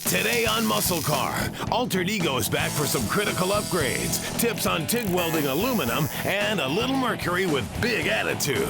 Today on MuscleCar, Altered Ego is back for some critical upgrades, tips on TIG welding aluminum, and a little Mercury with big attitude.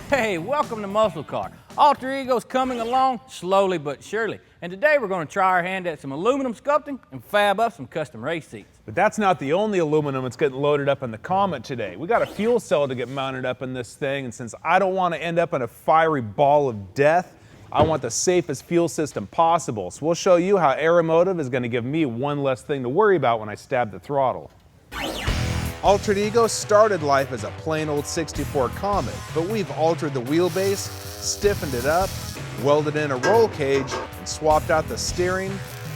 Hey, welcome to MuscleCar. Alter Ego's coming along slowly but surely. And today we're going to try our hand at some aluminum sculpting and fab up some custom race seats. But that's not the only aluminum that's getting loaded up in the Comet today. We got a fuel cell to get mounted up in this thing, and since I don't want to end up in a fiery ball of death, I want the safest fuel system possible. So we'll show you how Aeromotive is going to give me one less thing to worry about when I stab the throttle. Altered Ego started life as a plain old 64 Comet, but we've altered the wheelbase, stiffened it up, welded in a roll cage, and swapped out the steering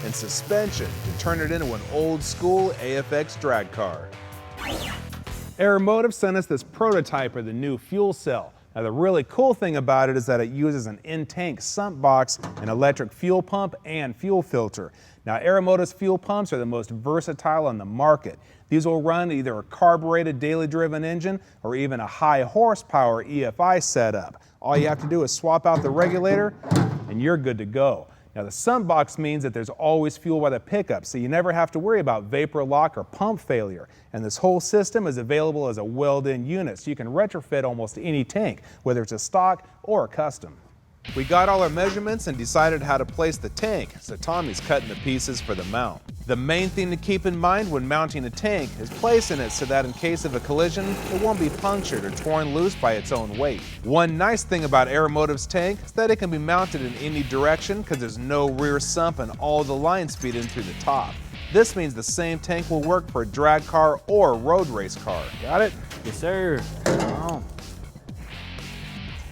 and suspension to turn it into an old school AFX drag car. Aeromotive sent us this prototype of the new fuel cell. Now the really cool thing about it is that it uses an in-tank sump box, an electric fuel pump, and fuel filter. Now Aeromotive's fuel pumps are the most versatile on the market. These will run either a carbureted daily driven engine or even a high horsepower EFI setup. All you have to do is swap out the regulator and you're good to go. Now the sump box means that there's always fuel by the pickup, so you never have to worry about vapor lock or pump failure. And this whole system is available as a weld-in unit, so you can retrofit almost any tank, whether it's a stock or a custom. We got all our measurements and decided how to place the tank, so Tommy's cutting the pieces for the mount. The main thing to keep in mind when mounting a tank is placing it so that in case of a collision, it won't be punctured or torn loose by its own weight. One nice thing about Aeromotive's tank is that it can be mounted in any direction because there's no rear sump and all the lines feed in through the top. This means the same tank will work for a drag car or a road race car. Got it? Yes, sir. Oh.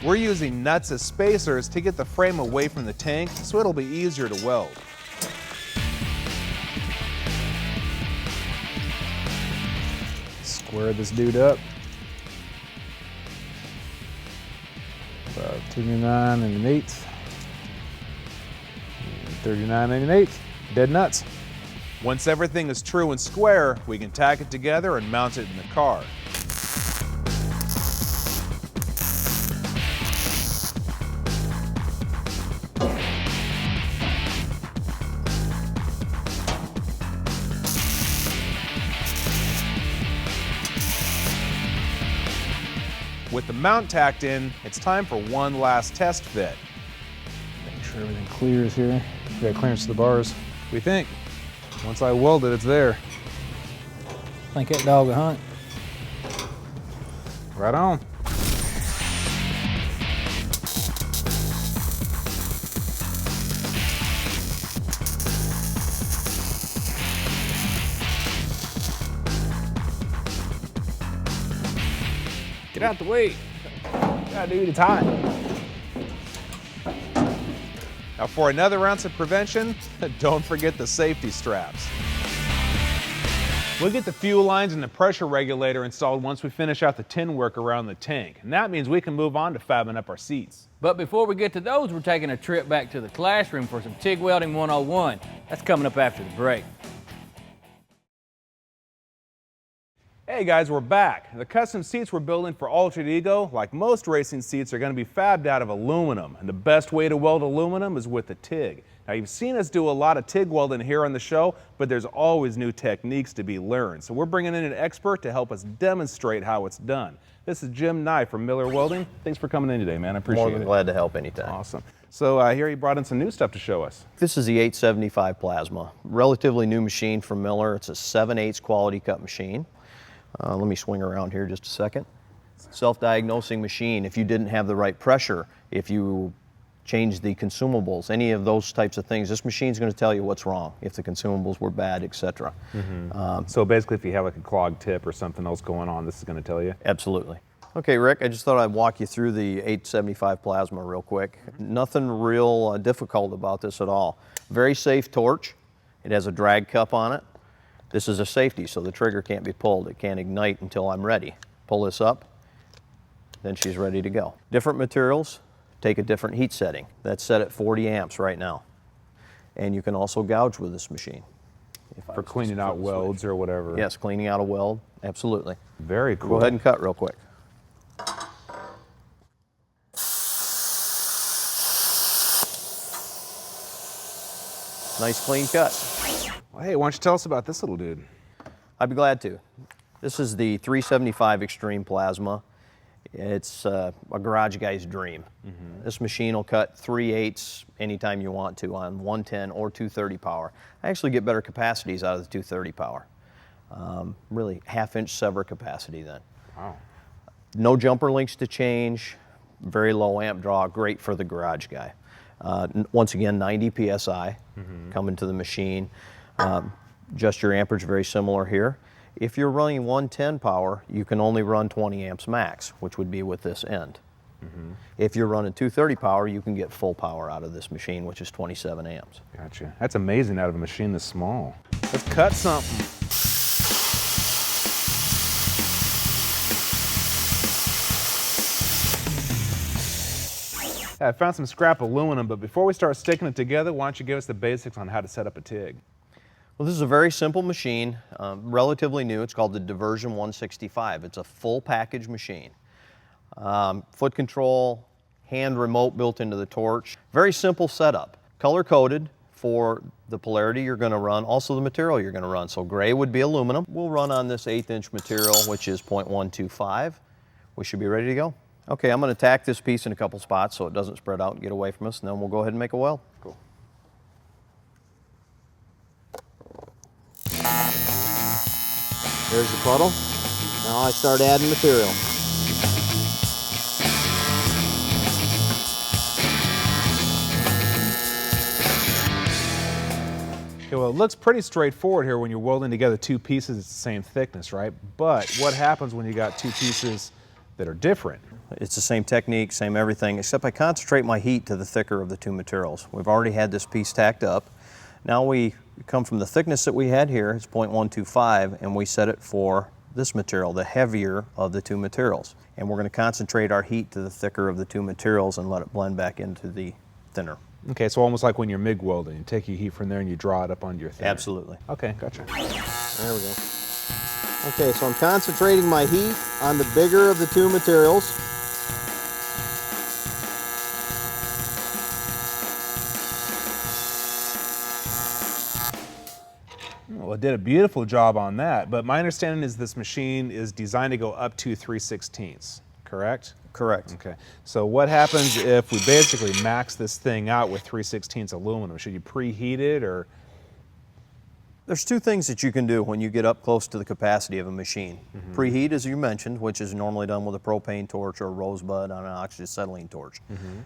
We're using nuts as spacers to get the frame away from the tank so it'll be easier to weld. Square this dude up. About 29 1/8. 39 1/8. Dead nuts. Once everything is true and square, we can tack it together and mount it in the car. With the mount tacked in, it's time for one last test fit. Make sure everything clears here. We got clearance to the bars. We think. Once I weld it, it's there. Think that dog will hunt. Right on. Get out the way. Gotta do the time. Now for another ounce of prevention, don't forget the safety straps. We'll get the fuel lines and the pressure regulator installed once we finish out the tin work around the tank. And that means we can move on to fabbing up our seats. But before we get to those, we're taking a trip back to the classroom for some TIG Welding 101. That's coming up after the break. Hey guys, we're back. The custom seats we're building for Altered Ego, like most racing seats, are going to be fabbed out of aluminum. And the best way to weld aluminum is with the TIG. Now you've seen us do a lot of TIG welding here on the show, but there's always new techniques to be learned. So we're bringing in an expert to help us demonstrate how it's done. This is Jim Nye from Miller Welding. Thanks for coming in today, man. I appreciate it. More than glad to help anytime. Awesome. So I hear you brought in some new stuff to show us. This is the 875 plasma. Relatively new machine from Miller. It's a 7/8 quality cut machine. Let me swing around here just a second. Self-diagnosing machine. If you didn't have the right pressure, if you change the consumables, any of those types of things, this machine's going to tell you what's wrong, if the consumables were bad, etc. So basically if you have like a clogged tip or something else going on, this is going to tell you? Absolutely. Okay, Rick, I just thought I'd walk you through the 875 plasma real quick. Nothing real difficult about this at all. Very safe torch. It has a drag cup on it. This is a safety, so the trigger can't be pulled. It can't ignite until I'm ready. Pull this up, then she's ready to go. Different materials take a different heat setting. That's set at 40 amps right now. And you can also gouge with this machine. For cleaning out welds or whatever. Yes, cleaning out a weld, absolutely. Very cool. Go ahead and cut real quick. Nice clean cut. Well, hey, why don't you tell us about this little dude? I'd be glad to. This is the 375 Extreme Plasma. It's a garage guy's dream. This machine will cut 3/8 anytime you want to on 110 or 230 power. I actually get better capacities out of the 230 power. Really half-inch sever capacity then. Wow. No jumper links to change, very low amp draw, great for the garage guy. Once again, 90 PSI coming to the machine. Just your amperage, very similar here. If you're running 110 power, you can only run 20 amps max, which would be with this end. If you're running 230 power, you can get full power out of this machine, which is 27 amps. Gotcha. That's amazing out of a machine this small. Let's cut something. I found some scrap aluminum, but before we start sticking it together, why don't you give us the basics on how to set up a TIG? Well, this is a very simple machine, relatively new. It's called the Diversion 165. It's a full package machine. Foot control, hand remote built into the torch. Very simple setup. Color coded for the polarity you're going to run, also the material you're going to run. So gray would be aluminum. We'll run on this 1/8" material, which is 0.125. We should be ready to go. Okay, I'm going to tack this piece in a couple spots so it doesn't spread out and get away from us, and then we'll go ahead and make a weld. Cool. There's the puddle. Now I start adding material. Okay, well, it looks pretty straightforward here when you're welding together two pieces. It's the same thickness, right? But what happens when you got two pieces that are different? It's the same technique, same everything, except I concentrate my heat to the thicker of the two materials. We've already had this piece tacked up. Now we come from the thickness that we had here, it's 0.125, and we set it for this material, the heavier of the two materials. And we're going to concentrate our heat to the thicker of the two materials and let it blend back into the thinner. Okay, so almost like when you're MIG welding. You take your heat from there and you draw it up onto your thinner. Absolutely. Okay, gotcha. There we go. Okay, so I'm concentrating my heat on the bigger of the two materials. Well, it did a beautiful job on that, but my understanding is this machine is designed to go up to 3/16, correct? Correct. Okay, so what happens if we basically max this thing out with 3/16 aluminum? Should you preheat it or? There's two things that you can do when you get up close to the capacity of a machine. Preheat, as you mentioned, which is normally done with a propane torch or a rosebud on an oxyacetylene torch. You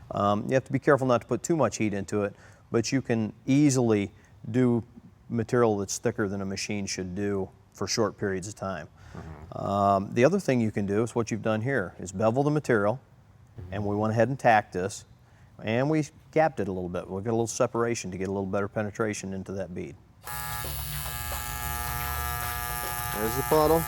have to be careful not to put too much heat into it, but you can easily do material that's thicker than a machine should do for short periods of time. The other thing you can do is what you've done here, is bevel the material, and we went ahead and tacked this, and we gapped it a little bit. We'll get a little separation to get a little better penetration into that bead. There's the puddle.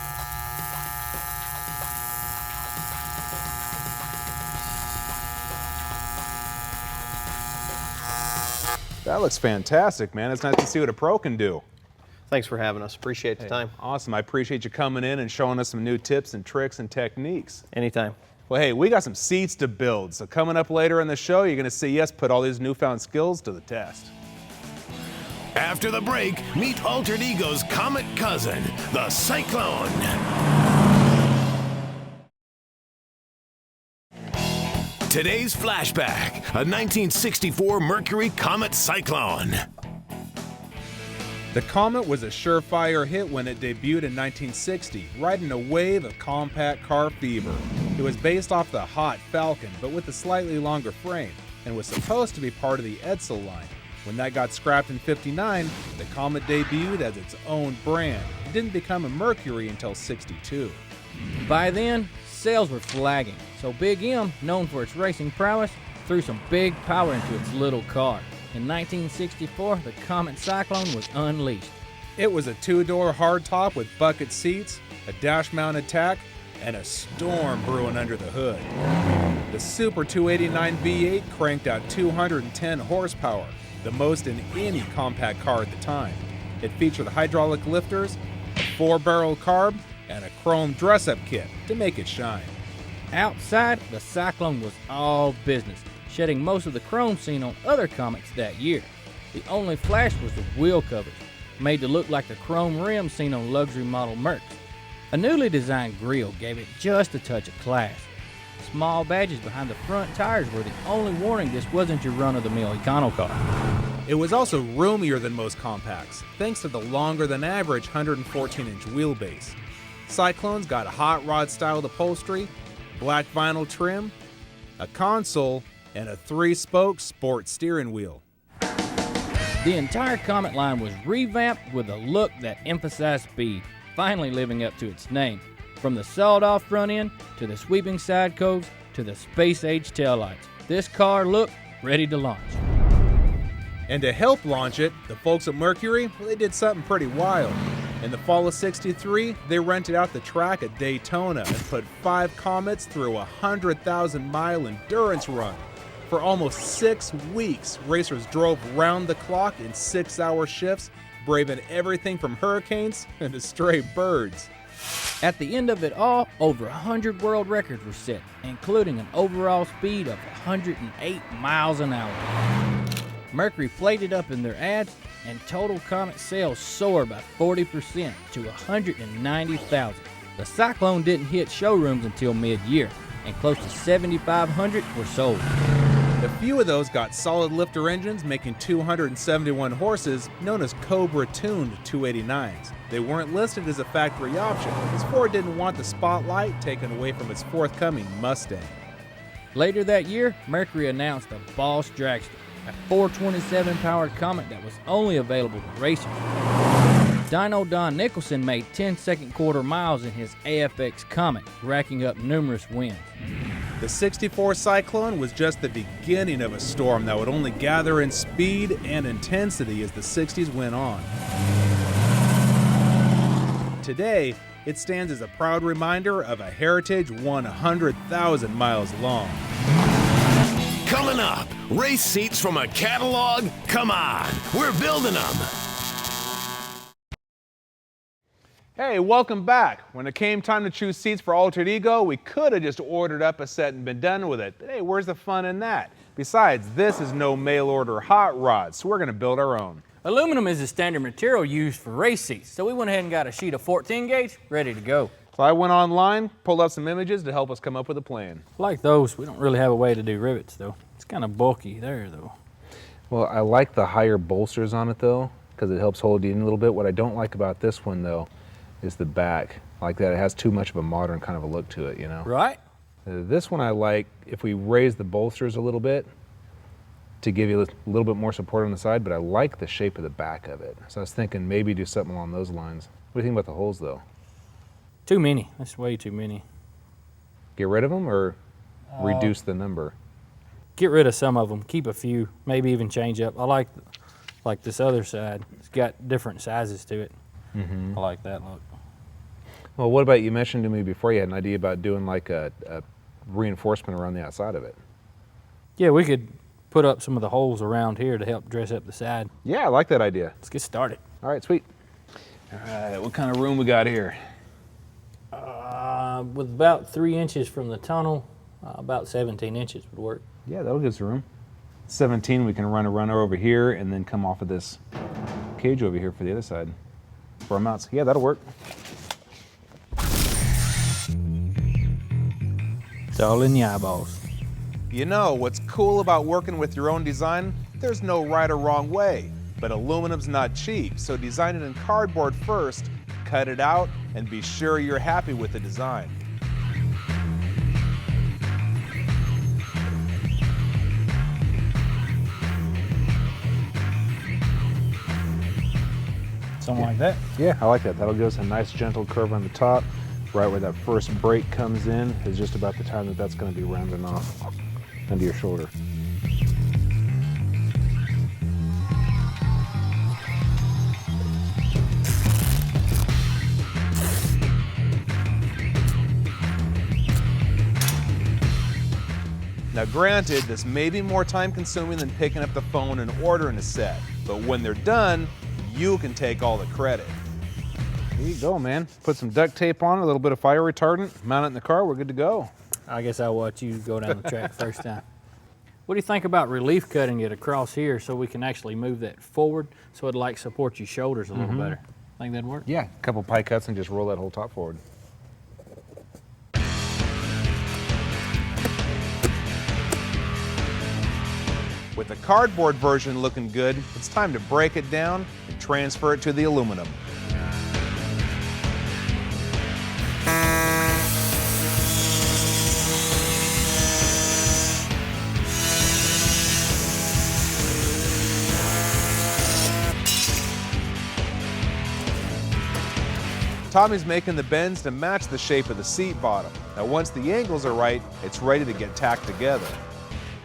That looks fantastic, man. It's nice to see what a pro can do. Thanks for having us. Appreciate the time. Awesome. I appreciate you coming in and showing us some new tips and tricks and techniques. Anytime. Well, hey, we got some seats to build. So coming up later in the show, you're going to see us put all these newfound skills to the test. After the break, meet Altered Ego's Comet cousin, the Cyclone. Today's flashback, a 1964 Mercury Comet Cyclone. The Comet was a surefire hit when it debuted in 1960, riding a wave of compact car fever. It was based off the hot Falcon, but with a slightly longer frame, and was supposed to be part of the Edsel line. When that got scrapped in '59, the Comet debuted as its own brand. It didn't become a Mercury until '62. By then, sales were flagging, so Big M, known for its racing prowess, threw some big power into its little car. In 1964, the Comet Cyclone was unleashed. It was a two-door hardtop with bucket seats, a dash-mounted tack, and a storm brewing under the hood. The Super 289 V8 cranked out 210 horsepower, the most in any compact car at the time. It featured hydraulic lifters, a 4-barrel carb, and a chrome dress-up kit to make it shine. Outside, the Cyclone was all business, shedding most of the chrome seen on other Comets that year. The only flash was the wheel covers, made to look like the chrome rims seen on luxury model Mercs. A newly designed grille gave it just a touch of class. Small badges behind the front tires were the only warning this wasn't your run-of-the-mill econo car. It was also roomier than most compacts, thanks to the longer than average 114-inch wheelbase. Cyclone's got a hot rod styled upholstery, black vinyl trim, a console, and a 3-spoke sport steering wheel. The entire Comet line was revamped with a look that emphasized speed, finally living up to its name. From the sawed-off front end, to the sweeping side coves, to the space-age taillights, this car looked ready to launch. And to help launch it, the folks at Mercury, well, they did something pretty wild. In the fall of '63, they rented out the track at Daytona and put 5 Comets through a 100,000-mile endurance run. For almost 6 weeks, racers drove round the clock in 6-hour shifts, braving everything from hurricanes to stray birds. At the end of it all, over 100 world records were set, including an overall speed of 108 miles an hour. Mercury played it up in their ads, and total Comet sales soared by 40% to 190,000. The Cyclone didn't hit showrooms until mid-year, and close to 7,500 were sold. A few of those got solid lifter engines making 271 horses, known as Cobra-tuned 289s. They weren't listed as a factory option, because Ford didn't want the spotlight taken away from its forthcoming Mustang. Later that year, Mercury announced the Boss Dragster, a 427-powered Comet that was only available to racers. Dyno Don Nicholson made 10 second quarter miles in his AFX Comet, racking up numerous wins. The '64 Cyclone was just the beginning of a storm that would only gather in speed and intensity as the '60s went on. Today, it stands as a proud reminder of a heritage 100,000 miles long. Coming up, race seats from a catalog? Come on, we're building them. Hey, welcome back. When it came time to choose seats for Altered Ego, we could have just ordered up a set and been done with it. But hey, where's the fun in that? Besides, this is no mail order hot rod, so we're going to build our own. Aluminum is the standard material used for race seats, so we went ahead and got a sheet of 14 gauge ready to go. So I went online, pulled up some images to help us come up with a plan. Like those, we don't really have a way to do rivets though. It's kind of bulky there though. Well, I like the higher bolsters on it though, because it helps hold you in a little bit. What I don't like about this one though is the back. I like that it has too much of a modern kind of a look to it, you know? Right? This one I like if we raise the bolsters a little bit to give you a little bit more support on the side, but I like the shape of the back of it. So I was thinking maybe do something along those lines. What do you think about the holes though? Too many. That's way too many. Get rid of them or reduce the number? Get rid of some of them. Keep a few. Maybe even change up. I like this other side. It's got different sizes to it. I like that look. Well, what about, you mentioned to me before you had an idea about doing like a reinforcement around the outside of it. Yeah, we could put up some of the holes around here to help dress up the side. Yeah, I like that idea. Let's get started. All right, sweet. All right, what kind of room we got here? With about 3 inches from the tunnel, about 17 inches would work. Yeah, that'll give us room. 17, we can run a runner over here and then come off of this cage over here for the other side for our mounts. Yeah, that'll work. It's all in the eyeballs. You know, what's cool about working with your own design? There's no right or wrong way, but aluminum's not cheap, so design it in cardboard first, cut it out, and be sure you're happy with the design. Something like that. Yeah, I like that. That'll give us a nice gentle curve on the top. Right where that first break comes in is just about the time that that's going to be rounding off under your shoulder. Now granted, this may be more time consuming than picking up the phone and ordering a set, but when they're done, you can take all the credit. There you go, man. Put some duct tape on it, a little bit of fire retardant, mount it in the car, we're good to go. I guess I'll watch you go down the track first time. What do you think about relief cutting it across here so we can actually move that forward so it'll like support your shoulders a little better? Think that'd work? Yeah, a couple pie cuts and just roll that whole top forward. With the cardboard version looking good, it's time to break it down and transfer it to the aluminum. Tommy's making the bends to match the shape of the seat bottom. Now once the angles are right, it's ready to get tacked together.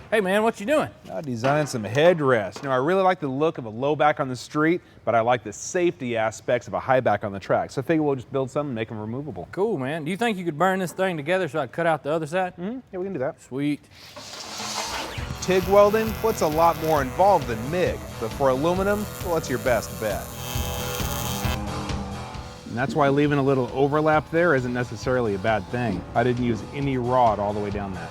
Hey man, what you doing? I designed some headrests. Now I really like the look of a low back on the street, but I like the safety aspects of a high back on the track. So I figure we'll just build some and make them removable. Cool, man. Do you think you could burn this thing together so I could cut out the other side? Yeah, we can do that. Sweet. TIG welding, what's a lot more involved than MIG, but for aluminum, well, it's your best bet. And that's why leaving a little overlap there isn't necessarily a bad thing. I didn't use any rod all the way down that.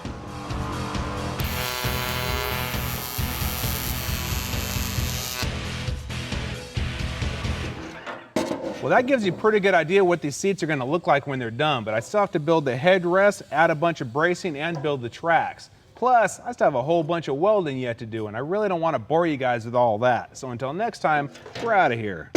Well, that gives you a pretty good idea what these seats are going to look like when they're done, but I still have to build the headrest, add a bunch of bracing, and build the tracks. Plus, I still have a whole bunch of welding yet to do, and I really don't want to bore you guys with all that. So until next time, we're out of here.